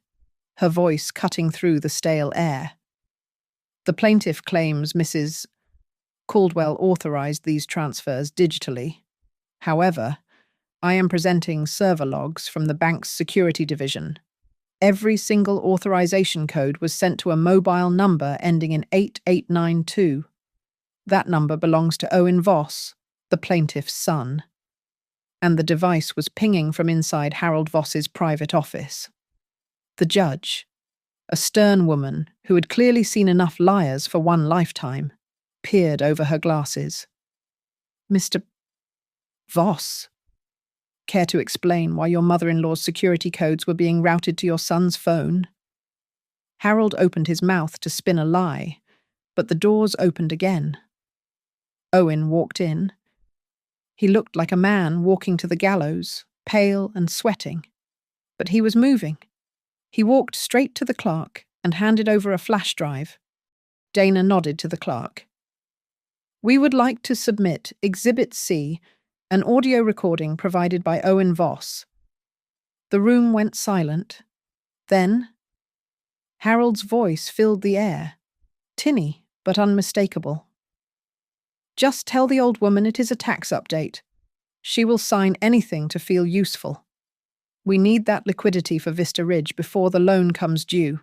her voice cutting through the stale air. The plaintiff claims Mrs. Caldwell authorized these transfers digitally. However, I am presenting server logs from the bank's security division. Every single authorization code was sent to a mobile number ending in 8892. That number belongs to Owen Voss, the plaintiff's son. And the device was pinging from inside Harold Voss's private office. The judge, a stern woman who had clearly seen enough liars for one lifetime, peered over her glasses. Mr. Voss, care to explain why your mother-in-law's security codes were being routed to your son's phone? Harold opened his mouth to spin a lie, but the doors opened again. Owen walked in. He looked like a man walking to the gallows, pale and sweating. But he was moving. He walked straight to the clerk and handed over a flash drive. Dana nodded to the clerk. We would like to submit Exhibit C, an audio recording provided by Owen Voss. The room went silent. Then, Harold's voice filled the air, tinny but unmistakable. Just tell the old woman it is a tax update. She will sign anything to feel useful. We need that liquidity for Vista Ridge before the loan comes due.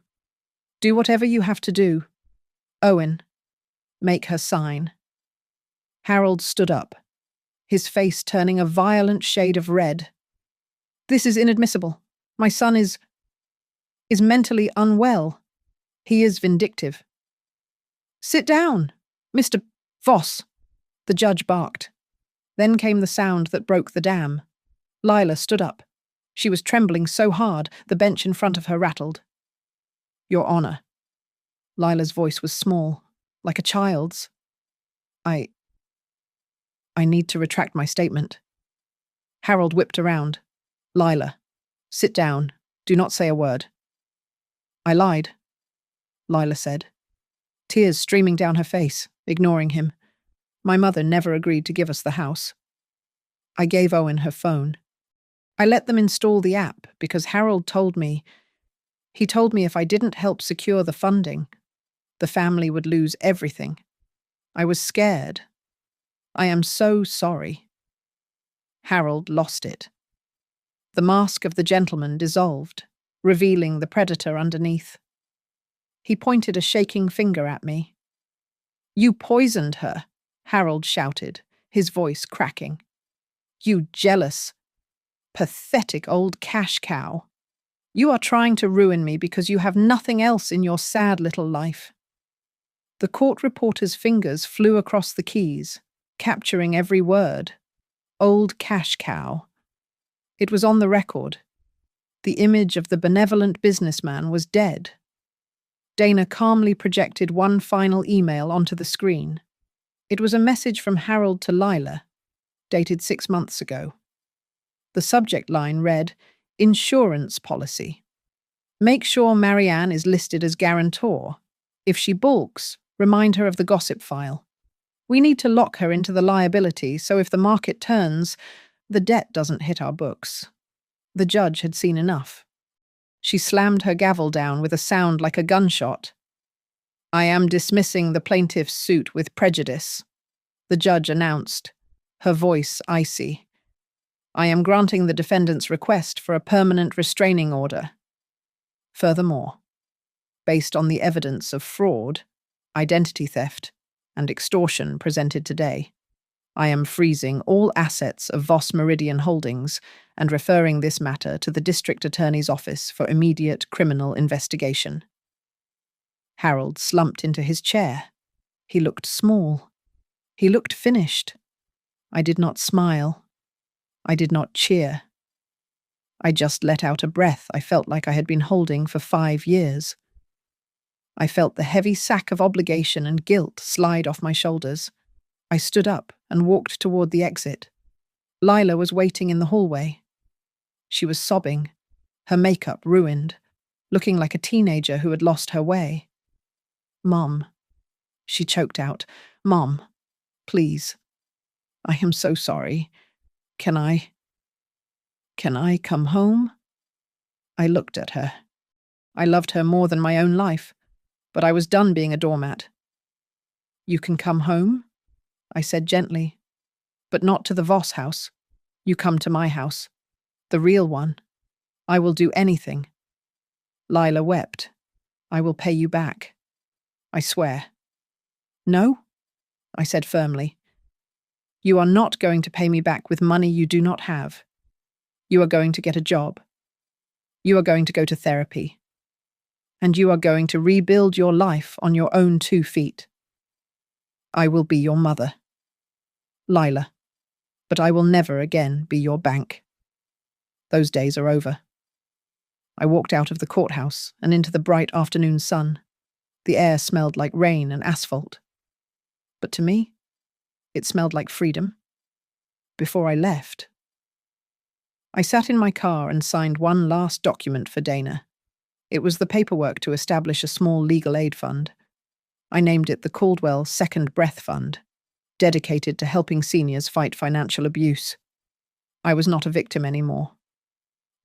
Do whatever you have to do. Owen, make her sign. Harold stood up, his face turning a violent shade of red. This is inadmissible. My son is mentally unwell. He is vindictive. Sit down, Mr. Voss, the judge barked. Then came the sound that broke the dam. Lila stood up. She was trembling so hard, the bench in front of her rattled. Your Honor. Lila's voice was small, like a child's. I need to retract my statement. Harold whipped around. Lila, sit down. Do not say a word. I lied, Lila said, tears streaming down her face, ignoring him. My mother never agreed to give us the house. I gave Owen her phone. I let them install the app because Harold told me if I didn't help secure the funding, the family would lose everything. I was scared. I am so sorry. Harold lost it. The mask of the gentleman dissolved, revealing the predator underneath. He pointed a shaking finger at me. You poisoned her, Harold shouted, his voice cracking. You jealous, pathetic old cash cow. You are trying to ruin me because you have nothing else in your sad little life. The court reporter's fingers flew across the keys, capturing every word. Old cash cow. It was on the record. The image of the benevolent businessman was dead. Dana calmly projected one final email onto the screen. It was a message from Harold to Lila, dated 6 months ago. The subject line read, Insurance policy. Make sure Marianne is listed as guarantor. If she balks, remind her of the gossip file. We need to lock her into the liability so if the market turns, the debt doesn't hit our books. The judge had seen enough. She slammed her gavel down with a sound like a gunshot. I am dismissing the plaintiff's suit with prejudice, the judge announced, her voice icy. I am granting the defendant's request for a permanent restraining order. Furthermore, based on the evidence of fraud, identity theft, and extortion presented today, I am freezing all assets of Voss Meridian Holdings and referring this matter to the District Attorney's Office for immediate criminal investigation. Harold slumped into his chair. He looked small. He looked finished. I did not smile. I did not cheer. I just let out a breath I felt like I had been holding for 5 years. I felt the heavy sack of obligation and guilt slide off my shoulders. I stood up and walked toward the exit. Lila was waiting in the hallway. She was sobbing, her makeup ruined, looking like a teenager who had lost her way. Mom, she choked out. Mom, please. I am so sorry. Can I come home? I looked at her. I loved her more than my own life, but I was done being a doormat. You can come home? I said gently. But not to the Voss house. You come to my house. The real one. I will do anything. Lila wept. I will pay you back. I swear. No? I said firmly. You are not going to pay me back with money you do not have. You are going to get a job. You are going to go to therapy. And you are going to rebuild your life on your own 2 feet. I will be your mother. Lila. But I will never again be your bank. Those days are over. I walked out of the courthouse and into the bright afternoon sun. The air smelled like rain and asphalt. But to me, it smelled like freedom. Before I left, I sat in my car and signed one last document for Dana. It was the paperwork to establish a small legal aid fund. I named it the Caldwell Second Breath Fund, dedicated to helping seniors fight financial abuse. I was not a victim anymore.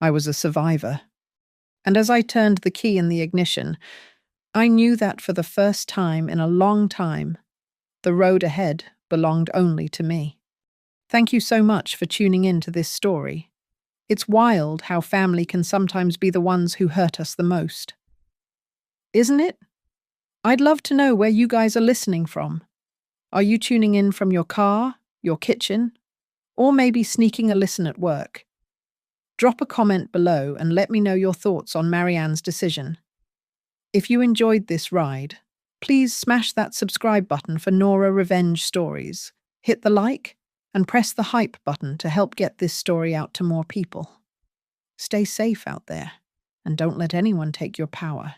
I was a survivor. And as I turned the key in the ignition, I knew that for the first time in a long time, the road ahead belonged only to me. Thank you so much for tuning in to this story. It's wild how family can sometimes be the ones who hurt us the most. isn't it? I'd love to know where you guys are listening from. Are you tuning in from your car, your kitchen, or maybe sneaking a listen at work? Drop a comment below and let me know your thoughts on Marianne's decision. If you enjoyed this ride, please smash that subscribe button for Nora Revenge Stories. Hit the like and press the hype button to help get this story out to more people. Stay safe out there and don't let anyone take your power.